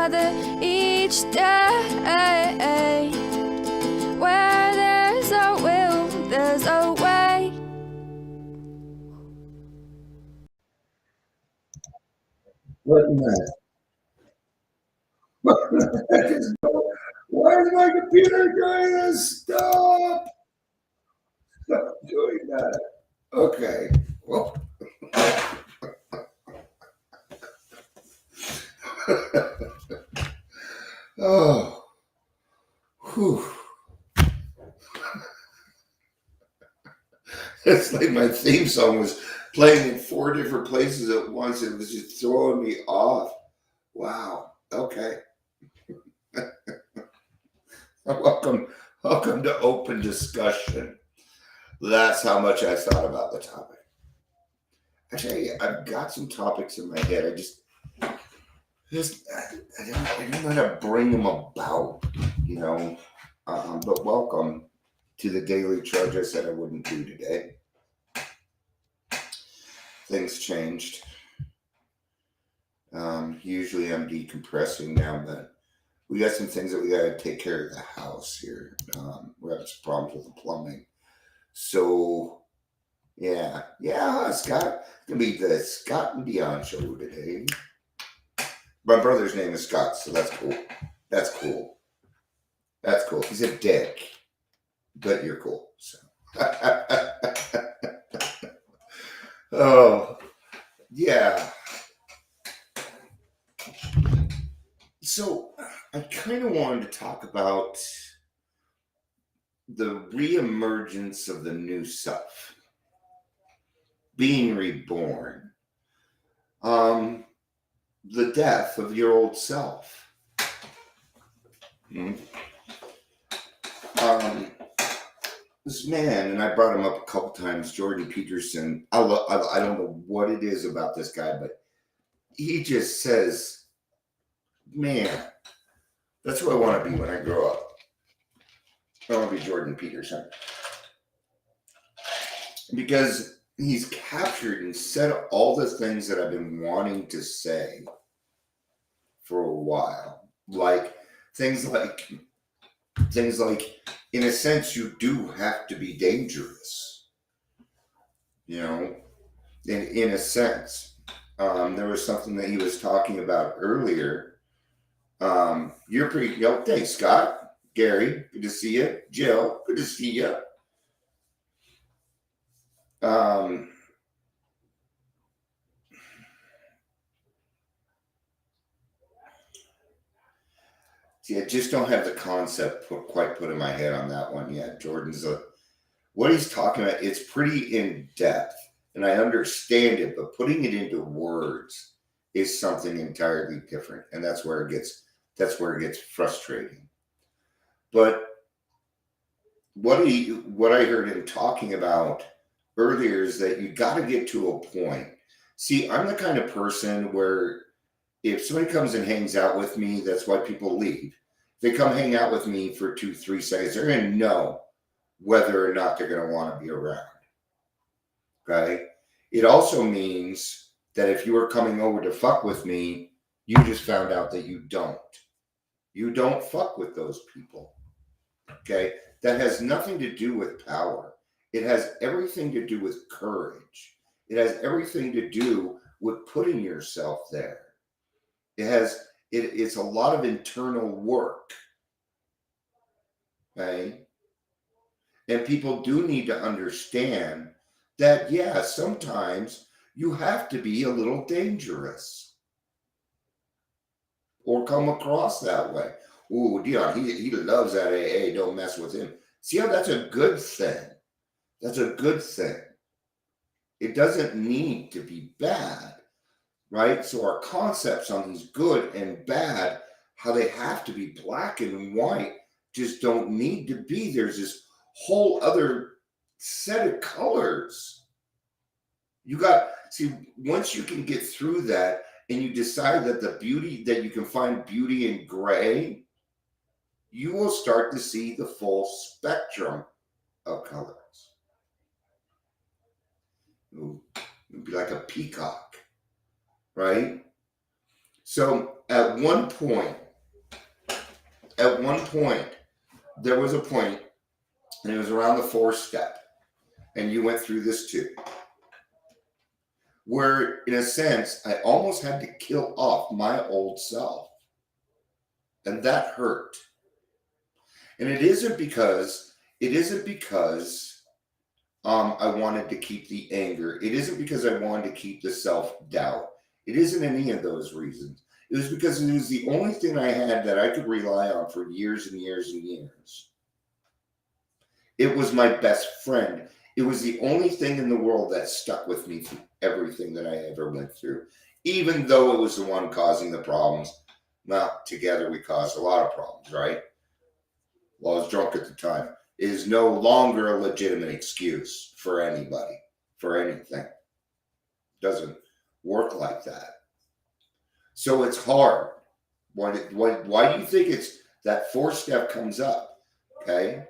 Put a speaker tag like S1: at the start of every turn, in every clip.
S1: together each day. Where there's a will, there's a way.
S2: What in that? Why is my computer doing this? Stop! Stop doing that. Okay. Well. Oh. Whew. It's like my theme song was playing in 4 different places at once. It was just throwing me off. Wow. Okay. Welcome to open discussion. That's how much I thought about the topic. Actually, I've got some topics in my head. I don't know how to bring them about, you know. But welcome to the Daily Trudge. I said I wouldn't do today. Things changed. Usually I'm decompressing now, but we got some things that we got to take care of the house here. We're having some problems with the plumbing. So, yeah, Scott. It's going to be the Scott and Dion show today. My brother's name is Scott, so that's cool. That's cool. He's a dick, but you're cool. So. Oh, yeah. So I kind of wanted to talk about the reemergence of the new self, being reborn, the death of your old self. This man, and I brought him up a couple times, Jordan Peterson. I don't know what it is about this guy, but he just says, man, that's who I want to be when I grow up. I want to be Jordan Peterson. Because he's captured and said all the things that I've been wanting to say for a while. Like, things like, in a sense, you do have to be dangerous. You know, in a sense. There was something that he was talking about earlier. You're pretty, thanks, Scott. Gary, good to see you. Jill, good to see you. See, I just don't have the concept quite put in my head on that one yet. Jordan's what he's talking about, it's pretty in depth, and I understand it, but putting it into words is something entirely different, and that's where it gets frustrating. But what I heard him talking about earlier is that you got to get to a point. See, I'm the kind of person where if somebody comes and hangs out with me, that's why people leave. If they come hang out with me for 2-3 seconds, they're going to know whether or not they're going to want to be around. Okay? It also means that if you were coming over to fuck with me, you just found out that you don't. You don't fuck with those people. Okay? That has nothing to do with power. It has everything to do with courage. It has everything to do with putting yourself there. It's a lot of internal work. Okay? And people do need to understand that, yeah, sometimes you have to be a little dangerous or come across that way. Ooh, Dion, he loves that AA. Don't mess with him. See how that's a good thing. That's a good thing. It doesn't need to be bad, right? So our concepts on these good and bad, how they have to be black and white, just don't need to be. There's this whole other set of colors. Once you can get through that and you decide that you can find beauty in gray, you will start to see the full spectrum of colors. It'll be like a peacock, right? So at one point, there was a point, and it was around the 4th step, and you went through this too, where in a sense, I almost had to kill off my old self. And that hurt. And it isn't because I wanted to keep the anger. It isn't because I wanted to keep the self-doubt. It isn't any of those reasons. It was because it was the only thing I had that I could rely on for years and years and years. It was my best friend. It was the only thing in the world that stuck with me through everything that I ever went through, even though it was the one causing the problems. Well, together we caused a lot of problems, right? Well, I was drunk at the time. It is no longer a legitimate excuse for anybody, for anything. It doesn't work like that. So it's hard. Why do you think it's that 4th step comes up? Okay.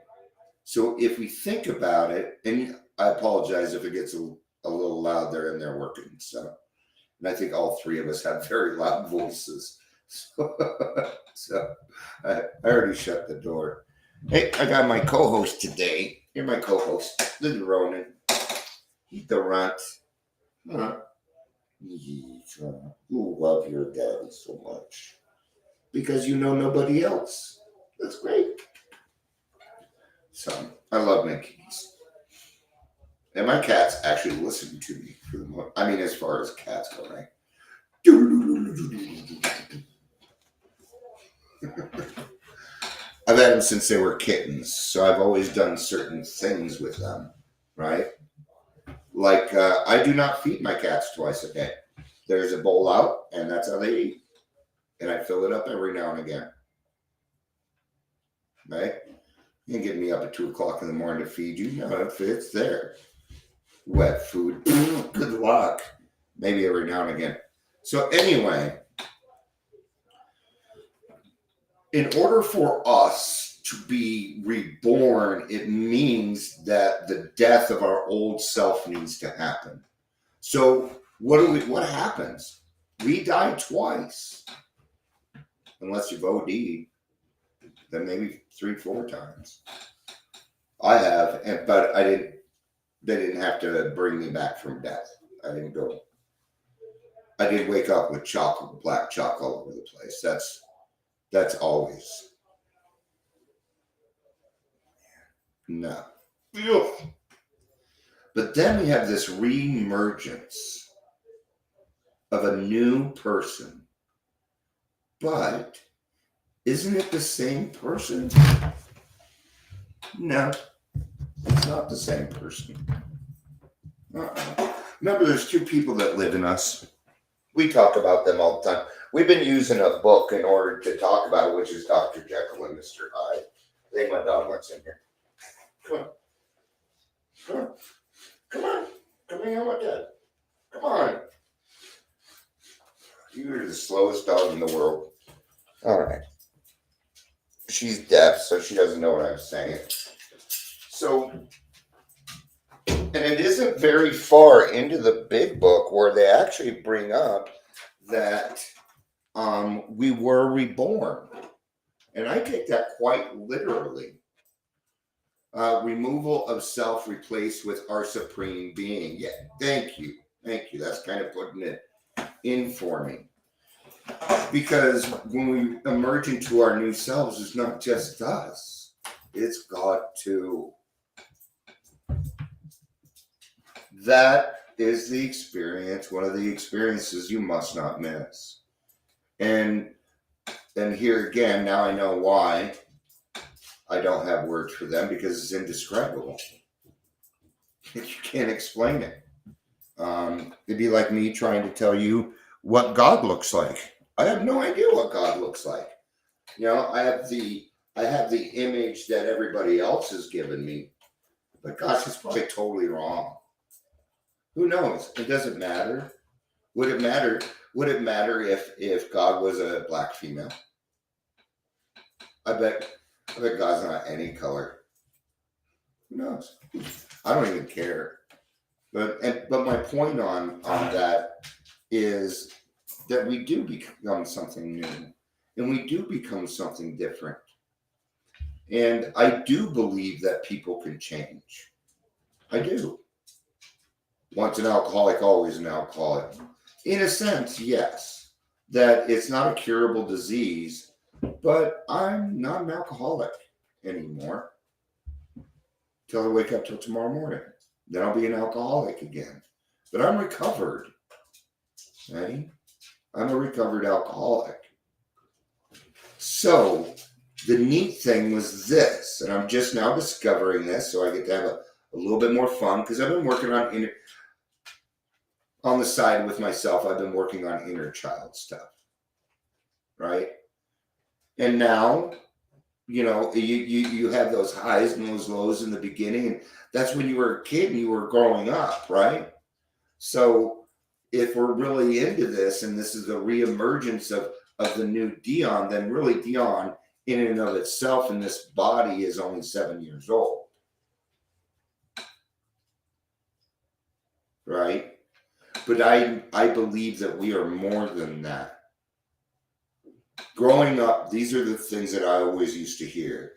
S2: So if we think about it, and I apologize if it gets a little loud there and they're working. So, and I think all 3 of us have very loud voices. So I already shut the door. Hey, I got my co-host today. You're my co-host, little Ronan. He's the runt. Huh? You love your daddy so much because you know nobody else. That's great. So I love my kitties, and my cats actually listen to me for the most. I mean, as far as cats go, right? I've had them since they were kittens, so I've always done certain things with them, right? Like I do not feed my cats twice a day. There's a bowl out, and that's how they eat, and I fill it up every now and again. Right? You can get me up at 2:00 in the morning to feed you. No, it's there. Wet food. Good luck. Maybe every now and again. So anyway, in order for us to be reborn, it means that the death of our old self needs to happen. So what happens? We die twice. Unless you've OD'd, then maybe 3-4 times. I have, but I didn't. They didn't have to bring me back from death. I didn't go. I did wake up with chocolate, black chalk all over the place. That's always. No. But then we have this re-emergence of a new person. But isn't it the same person? No, it's not the same person. Remember, there's 2 people that live in us. We talk about them all the time. We've been using a book in order to talk about it, which is Dr. Jekyll and Mr. Hyde. I think my dog wants in here. Come on. Come on. Come on. Come hang out with Dad. Come on. You're the slowest dog in the world. All right. She's deaf, so she doesn't know what I'm saying. So, and it isn't very far into the big book where they actually bring up that we were reborn. And I take that quite literally. Removal of self replaced with our supreme being. Yeah, thank you. Thank you. That's kind of putting it in for me. Because when we emerge into our new selves, it's not just us. It's God too. That is the experience, one of the experiences you must not miss. And here again, now I know why I don't have words for them, because it's indescribable. You can't explain it. It'd be like me trying to tell you what God looks like. I have no idea what God looks like. You know, I have the image that everybody else has given me, but gosh, it's probably totally wrong. Who knows? It doesn't matter. Would it matter? Would it matter if God was a black female? I bet God's not any color. Who knows? I don't even care. But my point on that is that we do become something new, and we do become something different. And I do believe that people can change. I do. Once an alcoholic, always an alcoholic. In a sense, yes. That it's not a curable disease, but I'm not an alcoholic anymore till I wake up till tomorrow morning. Then I'll be an alcoholic again. But I'm recovered. Right? I'm a recovered alcoholic. So the neat thing was this, and I'm just now discovering this, so I get to have a little bit more fun because I've been working on the side with myself. I've been working on inner child stuff, right? And now, you have those highs and those lows in the beginning, and that's when you were a kid and you were growing up, right? So if we're really into this, and this is a reemergence of the new Dion, then really Dion in and of itself in this body is only 7 years old, right? But I believe that we are more than that. Growing up, these are the things that I always used to hear.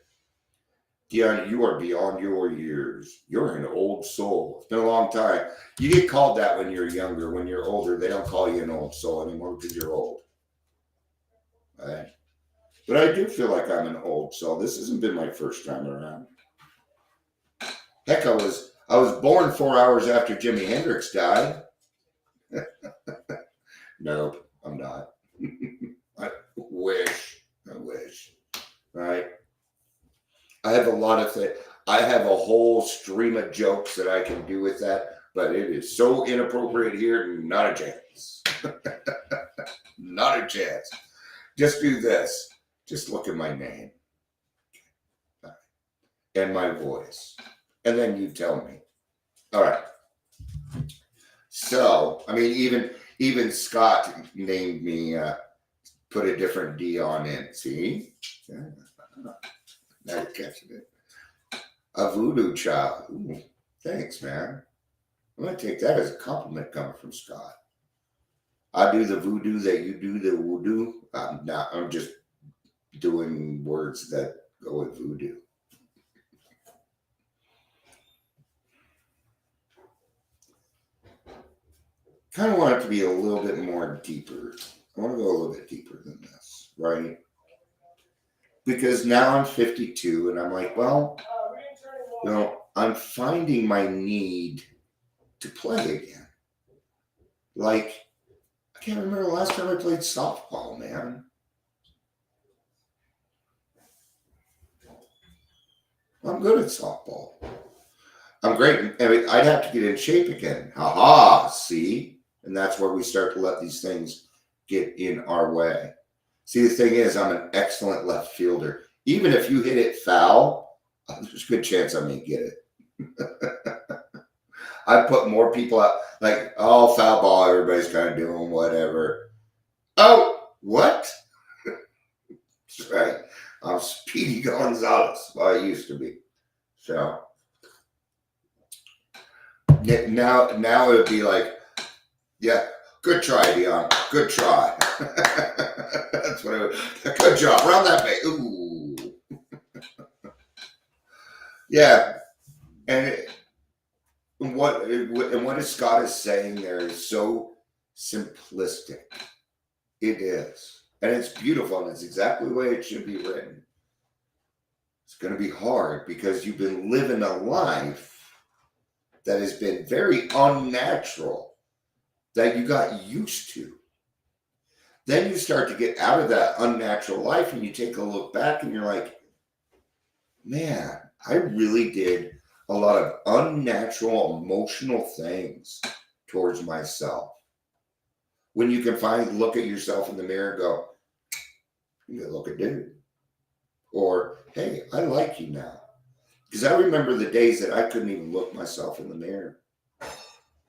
S2: Dion, you are beyond your years. You're an old soul. It's been a long time. You get called that when you're younger. When you're older, they don't call you an old soul anymore because you're old. Right? But I do feel like I'm an old soul. This hasn't been my first time around. Heck, I was born 4 hours after Jimi Hendrix died. No, I'm not. I wish. Right? I have a lot of things. I have a whole stream of jokes that I can do with that, but it is so inappropriate here. Not a chance. Not a chance. Just do this. Just look at my name and my voice, and then you tell me. All right. So, I mean, even Scott named me, put a different D on it. See? Yeah. Now you're catching it. A voodoo child. Ooh, thanks, man. I'm going to take that as a compliment coming from Scott. I do the voodoo that you do the voodoo. I'm just doing words that go with voodoo. Kind of want it to be a little bit more deeper. I want to go a little bit deeper than this, right? Because now I'm 52 and I'm like, well, I'm finding my need to play again. Like, I can't remember the last time I played softball, man. I'm good at softball. I'm great. I mean, I'd have to get in shape again. Ha, see? And that's where we start to let these things get in our way. See, the thing is, I'm an excellent left fielder. Even if you hit it foul, there's a good chance I may get it. I put more people out, like, oh, foul ball, everybody's kind of doing whatever. Oh, what? That's right. I'm Speedy Gonzalez. Well, I used to be. So now it would be like, yeah, good try, Dion. Good try. That's what it would. Good job. Round that bay. Ooh. Yeah. And what Scott is saying there is so simplistic. It is. And it's beautiful, and it's exactly the way it should be written. It's going to be hard because you've been living a life that has been very unnatural, that you got used to. Then you start to get out of that unnatural life and you take a look back and you're like, man, I really did a lot of unnatural emotional things towards myself. When you can finally look at yourself in the mirror and go, you look a dude. Or, hey, I like you now. Because I remember the days that I couldn't even look myself in the mirror.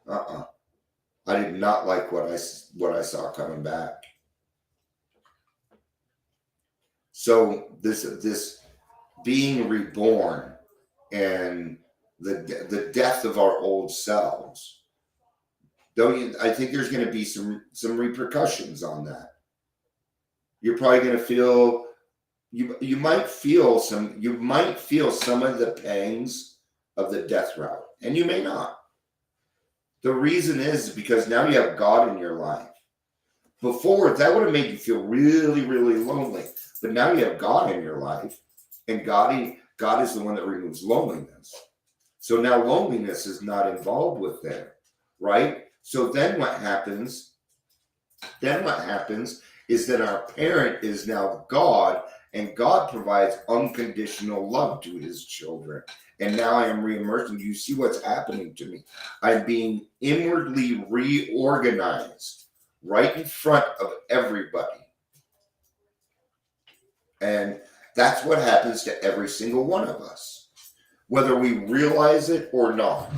S2: I did not like what I saw coming back. So this being reborn and the death of our old selves Don't you? I think there's going to be some repercussions on that. You're probably going to feel you might feel some of the pangs of the death route, and you may not. The reason is because now you have God in your life. Before, that would have made you feel really, really lonely. But now you have God in your life, and God is the one that removes loneliness. So now loneliness is not involved with there, right? So then what happens? Then what happens is that our parent is now God, and God provides unconditional love to his children. And now I am reimmersed. You see what's happening to me. I'm being inwardly reorganized right in front of everybody. And that's what happens to every single one of us. Whether we realize it or not,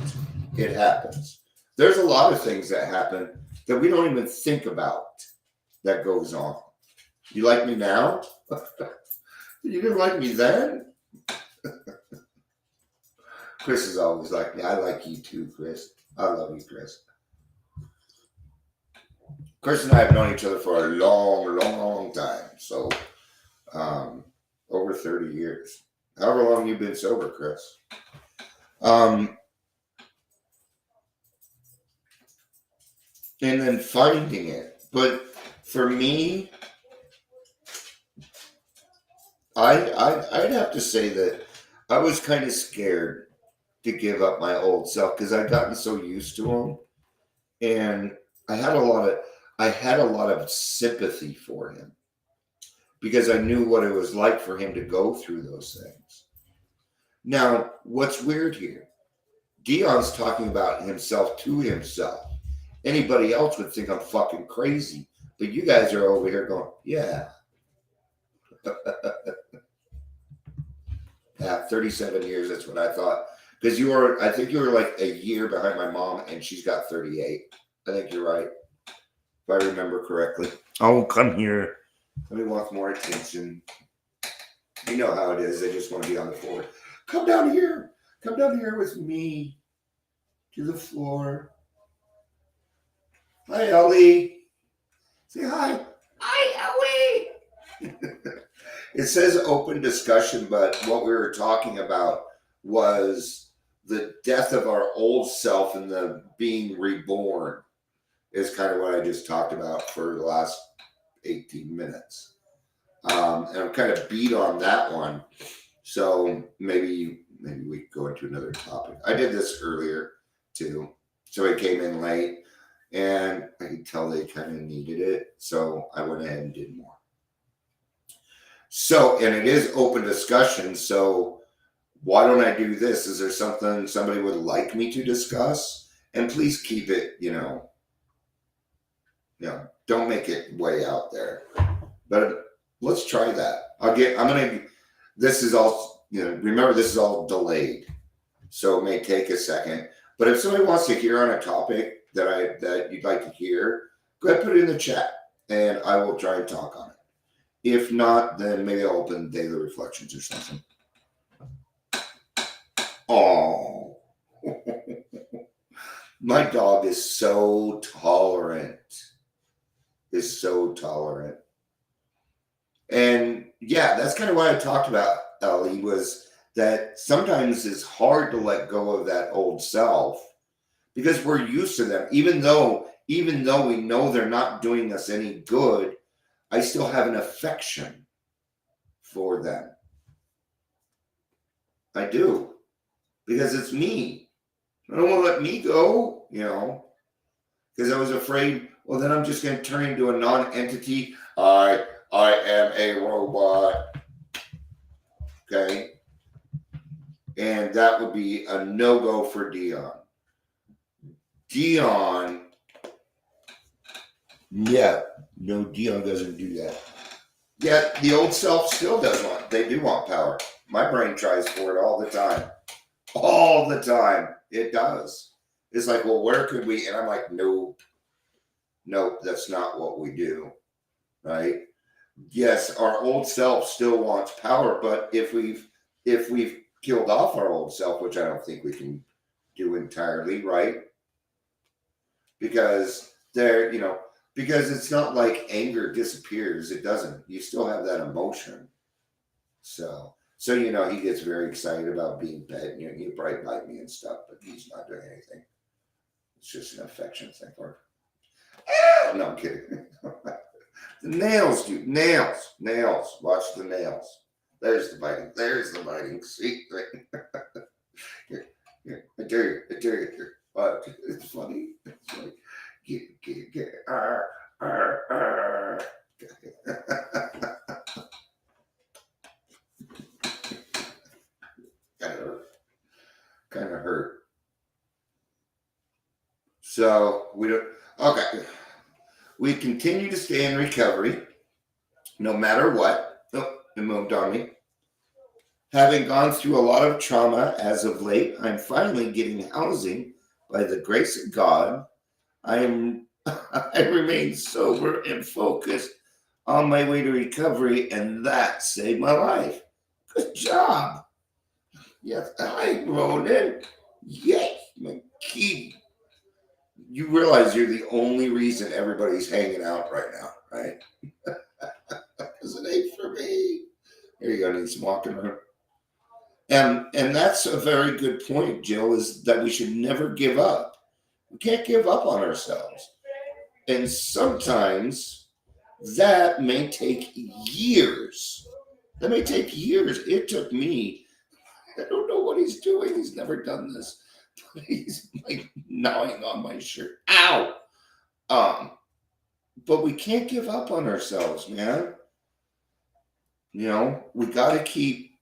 S2: it happens. There's a lot of things that happen that we don't even think about that goes on. You like me now? You didn't like me then? Chris is always like me. I like you too, Chris. I love you, Chris. Chris and I have known each other for a long, long, long time. So, over 30 years. However long you've been sober, Chris. And then finding it. But for me, I'd have to say that I was kind of scared to give up my old self because I'd gotten so used to him, and I had a lot of sympathy for him because I knew what it was like for him to go through those things. Now, what's weird here? Dion's talking about himself to himself. Anybody else would think I'm fucking crazy, but you guys are over here going, yeah. Yeah, 37 years, that's what I thought. Because I think you were like a year behind my mom, and she's got 38. I think you're right, if I remember correctly. Oh, come here. Somebody wants more attention. You know how it is. They just want to be on the floor. Come down here. Come down here with me to the floor. Hi, Ellie. Say hi. Hi, Ellie. It says open discussion, but what we were talking about was the death of our old self and the being reborn is kind of what I just talked about for the last 18 minutes. And I'm kind of beat on that one. So maybe we could go into another topic. I did this earlier too. So it came in late and I could tell they kind of needed it. So I went ahead and did more. So, and it is open discussion. So why don't I do this? Is there something somebody would like me to discuss? And please keep it, don't make it way out there. But let's try that. This is all, remember this is all delayed. So it may take a second. But if somebody wants to hear on a topic that you'd like to hear, go ahead and put it in the chat and I will try and talk on it. If not, then maybe I'll open Daily Reflections or something. Oh, my dog is so tolerant. And yeah, that's kind of what I talked about, Ellie, was that sometimes it's hard to let go of that old self because we're used to them. Even though we know they're not doing us any good, I still have an affection for them. I do. Because it's me. I don't want to let me go, because I was afraid, well, then I'm just going to turn into a non-entity. I am a robot. Okay? And that would be a no-go for Dion. Dion doesn't do that. Yet the old self still does they do want power. My brain tries for it all the time. All the time. It does. It's like, well, where could we? And I'm like, nope, that's not what we do. Right? Yes, our old self still wants power, but if we've killed off our old self, which I don't think we can do entirely, right? because they're, because it's not like anger disappears. It doesn't. You still have that emotion. So he gets very excited about being pet. He'll probably bite me and stuff, but he's not doing anything. It's just an affection thing. Or, no, I'm kidding. The nails, dude. Nails. Watch the nails. There's the biting. See? Here. I dare you. Here. What? It's funny. Get. Kind of hurt. So we don't. Okay. We continue to stay in recovery, no matter what. Oh, it moved on me. Having gone through a lot of trauma as of late, I'm finally getting housing by the grace of God. I remain sober and focused on my way to recovery, and that saved my life. Good job. Yes, I wrote it. Yes, my key. You realize you're the only reason everybody's hanging out right now, right? Because it ain't for me. Here you go, need some walking around. And that's a very good point, Jill, is that we should never give up. We can't give up on ourselves. And sometimes that may take years. It took me, I don't know what he's doing. He's never done this. But he's like gnawing on my shirt. Ow! But we can't give up on ourselves, man. We got to keep.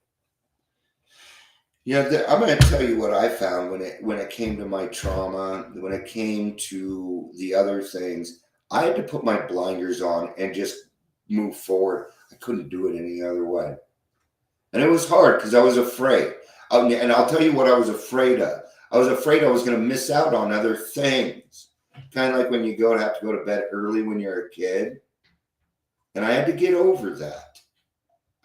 S2: I'm going to tell you what I found when it came to my trauma, when it came to the other things. I had to put my blinders on and just move forward. I couldn't do it any other way. And it was hard because I was afraid. And I'll tell you what I was afraid of. I was afraid I was going to miss out on other things. Kind of like when you have to go to bed early when you're a kid. And I had to get over that.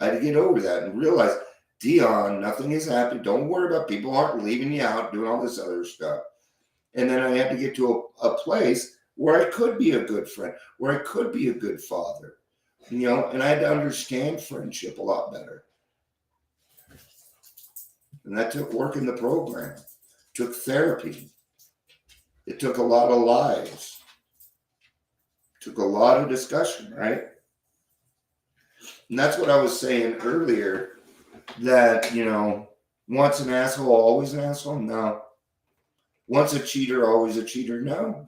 S2: And realize, Dion, nothing has happened. Don't worry about people aren't leaving you out, doing all this other stuff. And then I had to get to a place where I could be a good friend, where I could be a good father. And I had to understand friendship a lot better. And that took work in the program. Took therapy. It took a lot of lives. Took a lot of discussion, right? And that's what I was saying earlier, that, once an asshole, always an asshole? No. Once a cheater, always a cheater? No.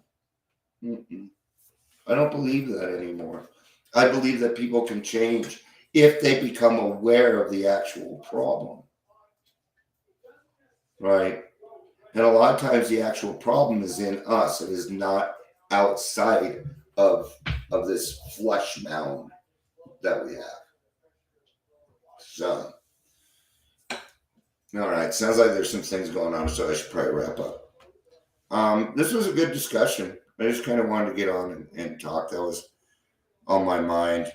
S2: I don't believe that anymore. I believe that people can change if they become aware of the actual problem. Right? And a lot of times the actual problem is in us. It is not outside of this flesh mound that we have. So, all right. Sounds like there's some things going on, so I should probably wrap up. This was a good discussion. I just kind of wanted to get on and talk. That was on my mind.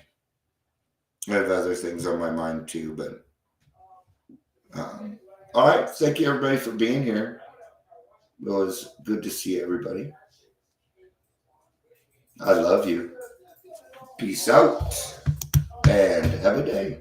S2: I have other things on my mind too, but all right. Thank you, everybody, for being here. It was good to see everybody. I love you. Peace out and have a day.